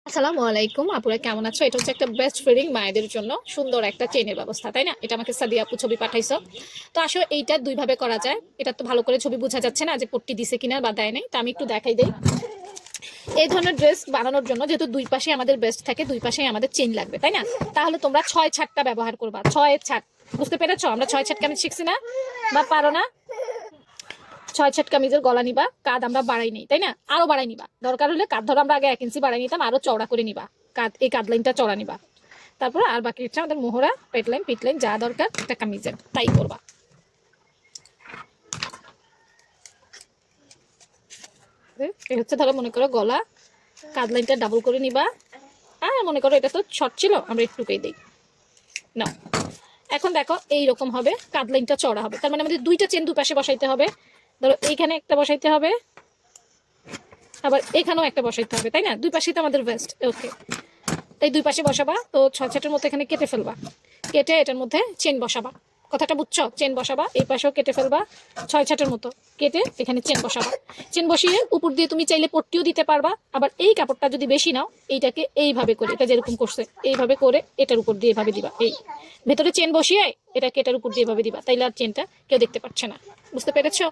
আসসালামু আলাইকুম আপুরা, কেমন আছো? এটা হচ্ছে একটা বেস্ট ফিডিং মায়েদের জন্য সুন্দর একটা চেনের ব্যবস্থা, তাই না? এটা আমাকে সাদিয়া আপু ছবি পাঠাইছো। তো আসলে এইটা দুই ভাবে করা যায়। এটা তো ভালো করে ছবি বোঝা যাচ্ছে না যে পট্টি দিছে কিনা বা দেয় নাই, তো আমি একটু দেখাই দেই। এই ধরনের ড্রেস বানানোর জন্য যেহেতু দুই পাশে আমাদের বেস্ট থাকে, দুই পাশেই আমাদের চেন লাগবে, তাই না? তাহলে তোমরা 6 ছাটটা ব্যবহার করবা। 6 ছাট, বুঝতে পেরেছো? আমরা 6 ছাট কামিজ শিখছি না, বা পারো না? 6 ছাট কামিজের গলা নিবা, কাঁধ আমরা বাড়াই নেই, তাই না? আরো বাড়াই নিবা, দরকার হলে কাঁধ ধরো আমরা আগে 1 ইঞ্চি বাড়াই নিতাম, আরো চওড়া করে নিবা। এই কাঁধ লাইনটা চওড়া নিবা। তারপর আর বাকি হচ্ছে আমাদের মোহরা, পেট লাইন, পিট লাইন, যা দরকার একটা কামিজের তাই করবা। এই হচ্ছে ধরো মনে করো গলা, কাঁধ লাইনটা ডাবল করে নিবা। আর মনে করো এটা তো শর্ট ছিল, আমরা একটুকেই দিই না। এখন দেখো এইরকম হবে, কাঁধ লাইনটা চড়া হবে, তার মানে আমাদের দুইটা চেন দুপাশে বসাইতে হবে। ধরো এইখানে একটা বসাইতে হবে, আবার এখানেও একটা বসাইতে হবে, তাই না? দুই পাশেই তো আমাদের ভেস্ট। ওকে, এই দুই পাশে বসাবা। তো 6 ছাটের মধ্যে এখানে কেটে ফেলবা, কেটে এটার মধ্যে চেন বসাবা। কথাটা বুঝছো? চেন বসাবা, এই পাশেও কেটে ফেলবা 6 ছাটের মতো, কেটে এখানে চেন বসাবা। চেন বসিয়ে উপর দিয়ে তুমি চাইলে পট্টিও দিতে পারবা। আবার এই কাপড়টা যদি বেশি নাও, এইটাকে এইভাবে করে, এটা যেরকম করছে এইভাবে করে এটার উপর দিয়ে এভাবে দিবা। এই ভেতরে চেন বসিয়ে এটাকে এটার উপর দিয়ে এভাবে দিবা, তাইলে আর চেনটা কেউ দেখতে পাচ্ছে না। বুঝতে পেরেছো?